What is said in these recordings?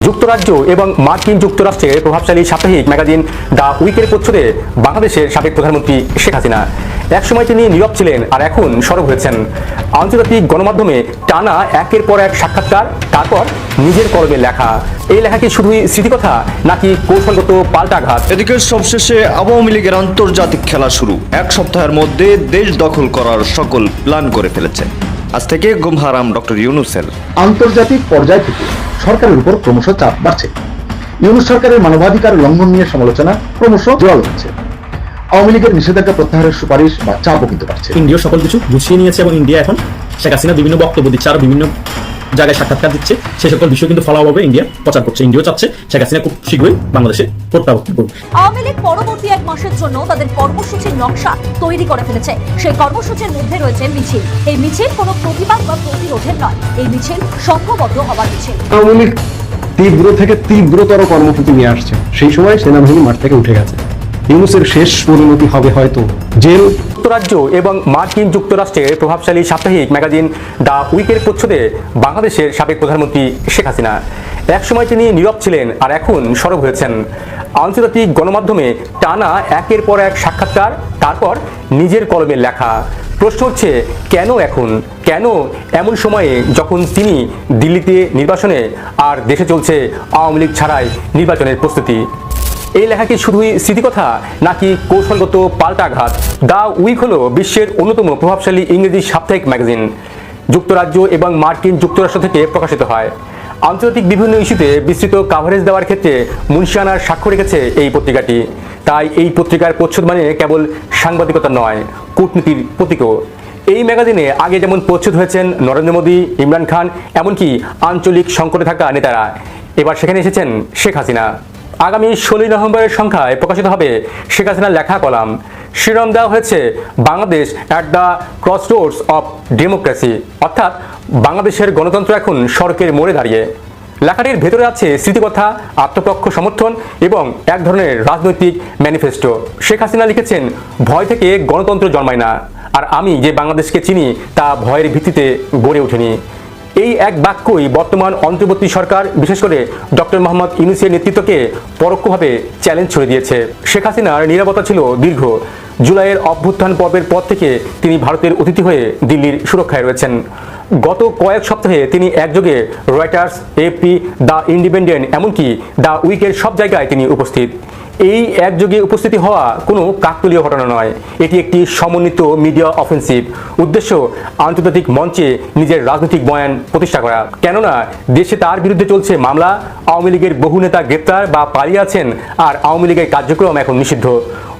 যুক্তরাজ্য এবং মার্কিন যুক্তরাষ্ট্রের প্রভাবশালী সাপ্তাহিক ম্যাগাজিন দ্য উইকের প্রচ্ছদে বাংলাদেশের সাবেক প্রধানমন্ত্রী শেখ হাসিনা একসময় তিনি নীরব ছিলেন আর এখন সরব হয়েছেন। আন্তর্জাতিক গণমাধ্যমে টানা একের পর এক সাক্ষাৎকার, তারপর নিজের কলমে লেখা। এই লেখা কি শুধুই স্মৃতিকথা নাকি কৌশলগত পাল্টাঘাত? এদিকে সবশেষে আওয়ামী লীগের আন্তর্জাতিক খেলা শুরু। এক সপ্তাহের মধ্যে দেশ দখল করার সকল প্ল্যান করে ফেলেছে। আজ থেকে ঘুম হারাম ডক্টর ইউনূসের। আন্তর্জাতিক পর্যায় থেকে সরকারের উপর ক্রমশ চাপ বাড়ছে। ইউনূস সরকারের মানবাধিকার লঙ্ঘন নিয়ে সমালোচনা ক্রমশ জোরালো হচ্ছে। আওয়ামী লীগের নিষেধাজ্ঞা প্রত্যাহারের সুপারিশ বা চাপও কিন্তু বাড়ছে। ইন্ডিয়া সকল কিছু গুছিয়ে নিয়েছে এবং ইন্ডিয়া এখন শেখ হাসিনা বিভিন্ন বক্তব্য দিচ্ছে আর বিভিন্ন জায়গায় সাক্ষাৎকার দিচ্ছে, সেই সকল বিষয় কিন্তু ফলাভাবে ইন্ডিয়া প্রচার করছে। ইন্ডিয়া চাচ্ছে শেখ হাসিনা খুব শীঘ্রই বাংলাদেশে প্রত্যাবর্তন করবে। আওয়ামী লীগ পরবর্তী এক মাসের জন্য তাদের কর্মসূচির নকশা তৈরি করে ফেলেছে। সেই কর্মসূচির মধ্যে রয়েছে মিছিল। এই মিছিল কোনো প্রতিবাদ বা প্রতিরোধের নয়, এই মিছিল সংঘবদ্ধ হবার মিছিল। আওয়ামী লীগ তীব্র থেকে তীব্রতর কর্মসূচি নিয়ে আসছে। সেই সময় সেনাবাহিনী মাঠ থেকে উঠে গেছে। ইউনূসের শেষ পরিণতি হবে হয়তো জেল। যুক্তরাজ্য এবং মার্কিন যুক্তরাষ্ট্রের প্রভাবশালী সাপ্তাহিক ম্যাগাজিন দ্য উইকের প্রচ্ছদে বাংলাদেশের সাবেক প্রধানমন্ত্রী শেখ হাসিনা একসময় তিনি নীরব ছিলেন আর এখন সরব হয়েছেন। আন্তর্জাতিক গণমাধ্যমে টানা একের পর এক সাক্ষাৎকার, তারপর নিজের কলমে লেখা। প্রশ্ন হচ্ছে কেন এখন, কেন এমন সময়ে যখন তিনি দিল্লিতে নির্বাচনে আর দেশে চলছে আওয়ামী লীগ ছাড়াই নির্বাচনের প্রস্তুতি? এই লেখা কি শুধুই স্মৃতিকথা নাকি কৌশলগত পাল্টাঘাত? দ্য উইক হলো বিশ্বের অন্যতম প্রভাবশালী ইংরেজি সাপ্তাহিক ম্যাগাজিন। যুক্তরাজ্য এবং মার্কিন যুক্তরাষ্ট্র থেকে প্রকাশিত হয়। আন্তর্জাতিক বিভিন্ন ইস্যুতে বিস্তৃত কাভারেজ দেওয়ার ক্ষেত্রে মুন্সিয়ানার সাক্ষ্য রেখেছে এই পত্রিকাটি। তাই এই পত্রিকার প্রচ্ছদ মানে কেবল সাংবাদিকতা নয়, কূটনীতির প্রতীকও। এই ম্যাগাজিনে আগে যেমন প্রচ্ছদ হয়েছেন নরেন্দ্র মোদী, ইমরান খান, এমনকি আঞ্চলিক সংকটে থাকা নেতারা, এবার সেখানে এসেছেন শেখ হাসিনা। আগামী 16 নভেম্বরের সংখ্যায় প্রকাশিত হবে শেখ হাসিনার লেখা কলাম। শিরোনাম দেওয়া হয়েছে Bangladesh at the Crossroads of democracy, অর্থাৎ বাংলাদেশের গণতন্ত্র এখন সড়কের মোড়ে দাঁড়িয়ে। লেখাটির ভেতরে আছে স্মৃতিকথা, আত্মপক্ষ সমর্থন এবং এক ধরনের রাজনৈতিক ম্যানিফেস্টো। শেখ হাসিনা লিখেছেন, ভয় থেকে গণতন্ত্র জন্মায় না, আর আমি যে বাংলাদেশকে চিনি তা ভয়ের ভিত্তিতে গড়ে ওঠেনি। এই এক বাক্যই বর্তমান অন্তর্বর্তী সরকার, বিশেষ করে ডক্টর মোহাম্মদ ইউনূসের নেতৃত্বকে পরোক্ষভাবে চ্যালেঞ্জ ছড়ে দিয়েছে। শেখ হাসিনার নীরবতা ছিল দীর্ঘ। জুলাইয়ের অভ্যুত্থান পর্বের পর থেকে তিনি ভারতের অতিথি হয়ে দিল্লির সুরক্ষায় রয়েছেন। গত কয়েক সপ্তাহে তিনি একযোগে রয়টার্স, এপি, দ্য ইন্ডিপেন্ডেন্ট, এমনকি দ্য উইকের সব জায়গায় তিনি উপস্থিত। এই একযোগে উপস্থিতি হওয়া কোনো কাকতালীয় ঘটনা নয়, এটি একটি সমন্বিত মিডিয়া অফেন্সিভ। উদ্দেশ্য আন্তর্জাতিক মঞ্চে নিজের রাজনৈতিক বয়ান প্রতিষ্ঠা করা। কেননা দেশে তার বিরুদ্ধে চলছে মামলা, আওয়ামী লীগের বহু নেতা গ্রেপ্তার বা পালিয়ে আছেন, আর আওয়ামী লীগের কার্যক্রম এখন নিষিদ্ধ।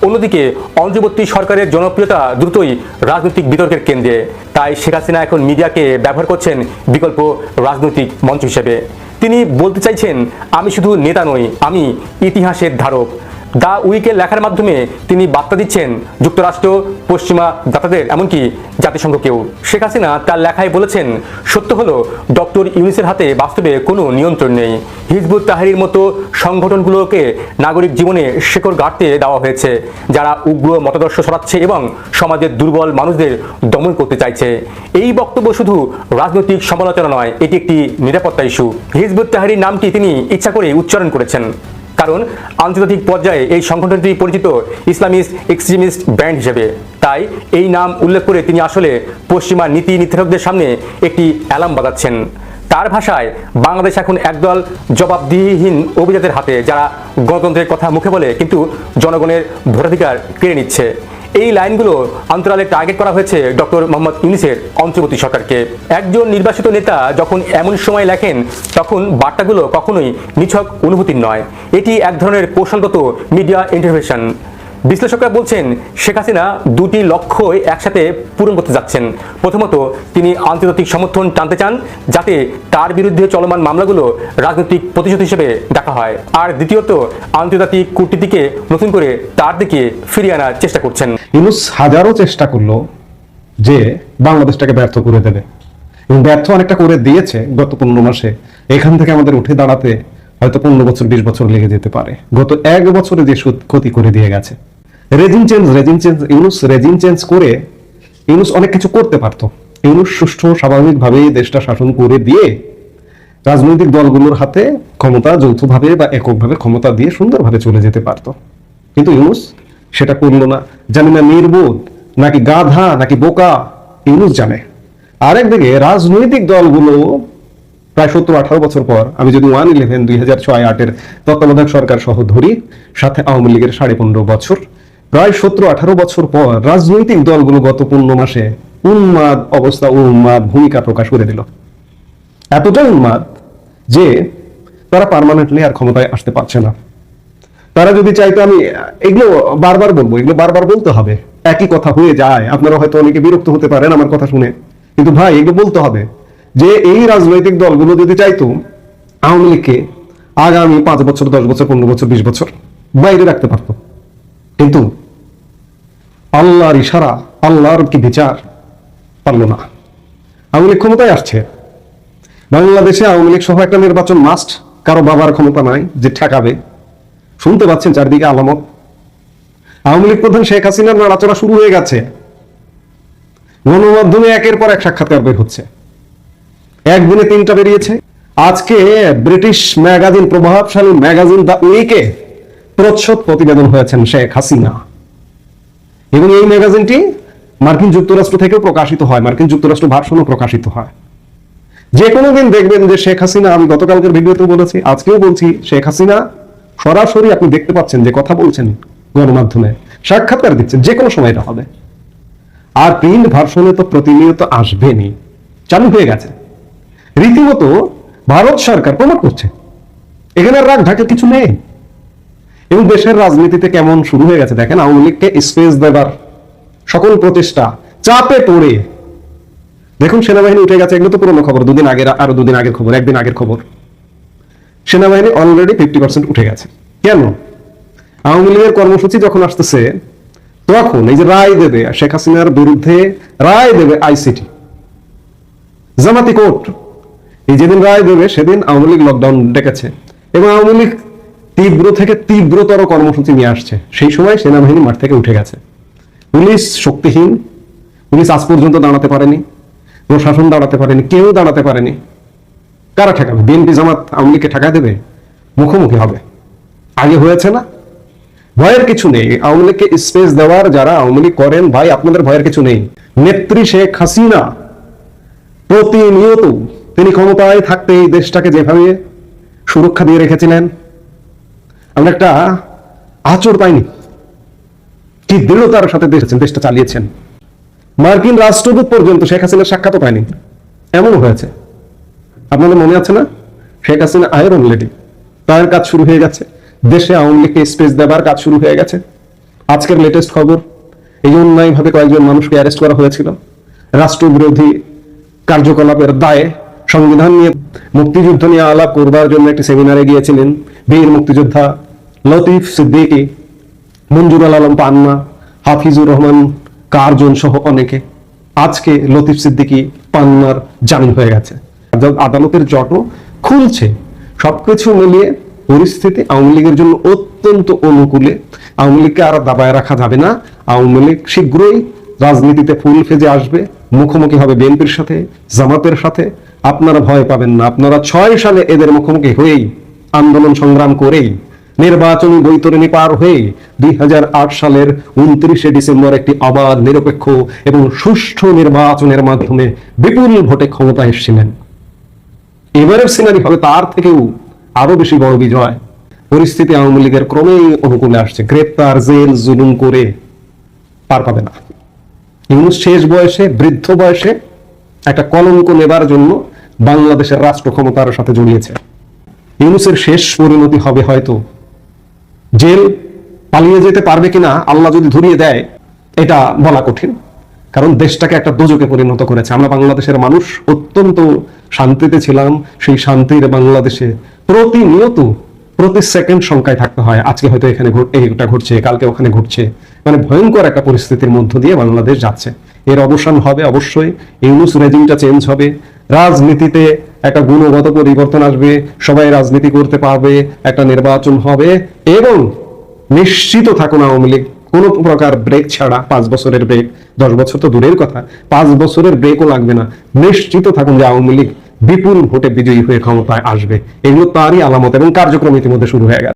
অন্যদিকে অন্তর্বর্তী সরকারের জনপ্রিয়তা দ্রুতই রাজনৈতিক বিতর্কের কেন্দ্রে। তাই শেখ হাসিনা এখন মিডিয়াকে ব্যবহার করছেন বিকল্প রাজনৈতিক মঞ্চ হিসেবে। তিনি বলতে চাইছেন, আমি শুধু নেতা নই, আমি ইতিহাসের ধারক। দ্য উইকের লেখার মাধ্যমে তিনি বার্তা দিচ্ছেন যুক্তরাষ্ট্র, পশ্চিমা দাতাদের, এমনকি জাতিসংঘকেও। শেখ হাসিনা তার লেখায় বলেছেন, সত্য হলো ডক্টর ইউনূসের হাতে বাস্তবে কোনো নিয়ন্ত্রণ নেই। হিজবুত তাহরির মতো সংগঠনগুলোকে নাগরিক জীবনে শেকড় গাড়তে দেওয়া হয়েছে, যারা উগ্র মতাদর্শ ছড়াচ্ছে এবং সমাজের দুর্বল মানুষদের দমন করতে চাইছে। এই বক্তব্য শুধু রাজনৈতিক সমালোচনা নয়, এটি একটি নিরাপত্তা ইস্যু। হিজবুত তাহরির নামটি তিনি ইচ্ছা করে উচ্চারণ করেছেন, কারণ আন্তর্জাতিক পর্যায়ে এই সংগঠনটি পরিচিত ইসলামিস্ট এক্সট্রিমিস্ট ব্যান্ড হিসেবে। তাই এই নাম উল্লেখ করে তিনি আসলে পশ্চিমা নীতি নির্ধারকদের সামনে একটি অ্যালার্ম বাজাচ্ছেন। তার ভাষায়, বাংলাদেশ এখন একদল জবাবদিহিহীন অভিজাতের হাতে, যারা গণতন্ত্রের কথা মুখে বলে কিন্তু জনগণের ভোটাধিকার কেড়ে নিচ্ছে। এই লাইনগুলো অন্তরালে টার্গেট করা হয়েছে ডক্টর মোহাম্মদ ইউনূসের অন্তর্বর্তী সরকারকে। একজন নির্বাচিত নেতা যখন এমন সময় লেখেন, তখন বার্তাগুলো কখনোই নিছক অনুভূতির নয়, এটি এক ধরনের কৌশলগত মিডিয়া ইন্টারভেনশন। বিশ্লেষকরা বলছেন, শেখ হাসিনা দুটি লক্ষ্যই একসাথে পূরণ করতে যাচ্ছেন। প্রথমত, তিনি আন্তর্জাতিক সমর্থন টানতে চান, যাতে তার বিরুদ্ধে চলমান মামলাগুলো রাজনৈতিক প্রতিশোধ হিসেবে দেখা হয়। আর দ্বিতীয়ত, আন্তর্জাতিক কূটনীতিকে নতুন করে তার দিকে ফিরিয়ে আনার চেষ্টা করছেন। ইউনূস হাজারো চেষ্টা করলো যে বাংলাদেশটাকে ব্যর্থ করে দেবে, এবং ব্যর্থ অনেকটা করে দিয়েছে গত 15 মাসে। এখান থেকে আমাদের উঠে দাঁড়াতে হয়তো 15 বছর 20 বছর লেগে যেতে পারে। গত 1 বছরে যে ক্ষতি করে দিয়ে গেছে। Regime change Yunus regime change করে ইউনূস অনেক কিছু করতে পারতো। ইউনূস সুষ্ঠু স্বাভাবিকভাবে দেশটা শাসন করে দিয়ে রাজনৈতিক দলগুলোর হাতে ক্ষমতা যৌথভাবে বা এককভাবে ক্ষমতা দিয়ে সুন্দরভাবে চলে যেতে পারতো, কিন্তু ইউনূস সেটা করলো না। জানি না নির্বোধ নাকি গাধা নাকি বোকা, ইউনূস জানে। আরেকদিকে রাজনৈতিক দলগুলো প্রায় 17-18 বছর পর, আমি যদি 1/11 2006-08 তত্ত্বাবধায়ক সরকার সহ ধরি, সাথে আওয়ামী লীগের 15.5 বছর, প্রায় 17-18 বছর পর রাজনৈতিক দলগুলো গত 15 মাসে উন্মাদ অবস্থা, উন্মাদ ভূমিকা প্রকাশ করে দিল। এতটাই উন্মাদ যে তারা পার্মানেন্টলি আর ক্ষমতায় আসতে পারছে না। তারা যদি চাইতো, আমি এগুলো বারবার বলবো, এগুলো বারবার বলতে হবে, একই কথা হয়ে যায়, আপনারা হয়তো অনেকে বিরক্ত হতে পারেন আমার কথা শুনে, কিন্তু ভাই এগুলো বলতে হবে যে এই রাজনৈতিক দলগুলো যদি চাইতো আওয়ামী লীগকে আগামী 5 বছর 10 বছর 15 বছর 20 বছর বাইরে রাখতে পারতো, কিন্তু আল্লাহর ইশারা, আল্লাহর কি বিচার, পারলো না। আওয়ামী লীগ ক্ষমতায় আসছে, বাংলাদেশে আওয়ামী লীগ সহ একটা নির্বাচন মাস্ট, কারো বাবার ক্ষমতা নাই যে ঠেকাবে। শুনতে পাচ্ছেন চারদিকে আলামত, আওয়ামী লীগ প্রধান শেখ হাসিনার নাড়াচড়া শুরু হয়ে গেছে। গণমাধ্যমে একের পর এক সাক্ষাৎকার বের হচ্ছে, একদিনে 3টা বেরিয়েছে। আজকে ব্রিটিশ ম্যাগাজিন, প্রভাবশালী ম্যাগাজিন দ্য উইকে প্রচ্ছদ প্রতিবেদন হয়েছেন শেখ হাসিনা, এবং এই ম্যাগাজিনটি মার্কিন যুক্তরাষ্ট্র থেকেও প্রকাশিত হয়, মার্কিন যুক্তরাষ্ট্র ভার্সনও প্রকাশিত হয়। যে কোনো দিন দেখবেন যে শেখ হাসিনা, আমি গতকালকের ভিডিওতে বলেছি, আজকেও বলছি, শেখ হাসিনা সরাসরি আপনি দেখতে পাচ্ছেন যে কথা বলছেন, গণমাধ্যমে সাক্ষাৎকার দিচ্ছেন, যে কোনো সময় এটা হবে। আর প্রিন্ট ভার্সনে তো প্রতিনিয়ত আসবেনি, চালু হয়ে গেছে। রীতিমতো ভারত সরকার প্রমোট করছে, এখানে আর রাগ ঢাকের কিছু নেই। এবং দেশের রাজনীতিতে কেমন শুরু হয়ে গেছে দেখেন, আওয়ামী লীগকে স্পেস দেবার সকল প্রচেষ্টা চাপে পড়ে দেখুন সেনাবাহিনী উঠে গেছে। এগুলো তো পুরোনো খবর, দুদিন আগের, আরো দুদিন আগের খবর, একদিন আগের খবর। সেনাবাহিনী অলরেডি 50% উঠে গেছে। কেন? আওয়ামী লীগের কর্মসূচি যখন আসতেছে, তখন এই যে রায় দেবে শেখ হাসিনার বিরুদ্ধে, রায় দেবে আইসিটি, জামাতি কোর্ট, এই যেদিন রায় দেবে সেদিন আওয়ামী লীগ লকডাউন ডেকেছে, এবং আওয়ামী লীগ তীব্র থেকে তীব্রতর কর্মসূচি নিয়ে আসছে। সেই সময় সেনাবাহিনী মাঠ থেকে উঠে গেছে, পুলিশ শক্তিহীন, পুলিশ আজ পর্যন্ত দাঁড়াতে পারেনি, প্রশাসন দাঁড়াতে পারেনি, কেউ দাঁড়াতে পারেনি। কারা ঠেকাবে? বিএনপি জামাত আওয়ামী লীগকে ঠেকা দেবে? মুখোমুখি হবে। আগে হয়েছে না? ভয়ের কিছু নেই। আওয়ামী লীগকে স্পেস দেওয়ার যারা আওয়ামী লীগ করেন, ভাই আপনাদের ভয়ের কিছু নেই। নেত্রী শেখ হাসিনা প্রতিনিয়ত তিনি ক্ষমতায় থাকতে এই দেশটাকে যেভাবে সুরক্ষা দিয়ে রেখেছিলেন, আমরা একটা আঁচড় পাইনি। কি দৃঢ়তার সাথে দেশটা চালিয়েছেন। মার্কিন রাষ্ট্রদূত পর্যন্ত শেখ হাসিনার সাক্ষাৎও পায়নি, এমন হয়েছে। আপনাদের মনে আছে না? শেখ হাসিনা আয়রন লেডি, তার কাজ শুরু হয়ে গেছে, দেশে আওয়ামী লীগকে স্পেস দেবার কাজ শুরু হয়ে গেছে। আজকের লেটেস্ট খবর, এই অন্যায়ভাবে কয়েকজন মানুষকে অ্যারেস্ট করা হয়েছিল রাষ্ট্রবিরোধী কার্যকলাপের দায়ে। সংবিধান নিয়ে, মুক্তিযুদ্ধ নিয়ে আলাপ করবার জন্য একটি সেমিনারে গিয়েছিলেন বীর মুক্তিযোদ্ধা লতিফ সিদ্দিকী, মঞ্জুরুল আলম পান্না, হাফিজুর রহমান কার্জন সহ অনেকে। আজকে লতিফ সিদ্দিকী পান্নার জামিন হয়ে গেছে, আদালতের জটও খুলছে। সবকিছু মিলিয়ে পরিস্থিতি আওয়ামী লীগের জন্য অত্যন্ত অনুকূলে। আওয়ামী লীগকে আর দাবায় রাখা যাবে না। আওয়ামী লীগ শীঘ্রই রাজনীতিতে ফুল ফেজে আসবে, মুখোমুখি হবে বিএনপির সাথে, জামাতের সাথে। আপনারা ভয় পাবেন না। আপনারা 6 সালে এদের মুখোমুখি হয়েই, আন্দোলন সংগ্রাম করেই, নির্বাচনী বৈতরণী পার হয়ে 2008 সালের 29শে ডিসেম্বর একটি অবাধ, নিরপেক্ষ এবং সুষ্ঠু নির্বাচনের মাধ্যমে বিপুল ভোটে ক্ষমতা এসেছিলেন। এবারের সিনারি হবে তার থেকেও আরো বেশি বড় বিজয়। পরিস্থিতি আওয়ামী লীগের ক্রমেই অনুকূলে আসছে। গ্রেপ্তার, জেল, জুলুম করে পার পাবে না। ইউনূস শেষ বয়সে, বৃদ্ধ বয়সে একটা কলঙ্ক নেবার জন্য বাংলাদেশের রাষ্ট্র ক্ষমতার সাথে জড়িয়েছে। ইউনূসের শেষ পরিণতি হবে হয়তো জেল। পালিয়ে যেতে পারবে কিনা আল্লাহ যদি ধরিয়ে দেয়, এটা বলা কঠিন, কারণ দেশটাকে একটা দোজকে পরিণত করেছে। আমরা বাংলাদেশের মানুষ অত্যন্ত শান্তিতে ছিলাম। সেই শান্তির বাংলাদেশে প্রতিনিয়ত, প্রতি সেকেন্ড শঙ্কায় থাকতে হয়। আজকে হয়তো এখানে এটা ঘটছে, কালকে ওখানে ঘটছে, মানে ভয়ঙ্কর একটা পরিস্থিতির মধ্য দিয়ে বাংলাদেশ যাচ্ছে। এর অবসান হবে অবশ্যই। ইউনূস রেজিমটা চেঞ্জ হবে, রাজনীতিতে একটা গুণগত পরিবর্তন আসবে, সবাই রাজনীতি করতে পারবে, একটা নির্বাচন হবে। এবং নিশ্চিত থাকুন আওয়ামী লীগ কোনো প্রকার ব্রেক ছাড়া, 5 বছরের ব্রেক, 10 বছর তো দূরের কথা, 5 বছরের ব্রেকও লাগবে না। নিশ্চিত থাকুন যে আওয়ামী লীগ বিপুল ভোটে বিজয়ী হয়ে ক্ষমতায় আসবে, এগুলো তারই আলামত এবং কার্যক্রম ইতিমধ্যে শুরু হয়ে গেছে।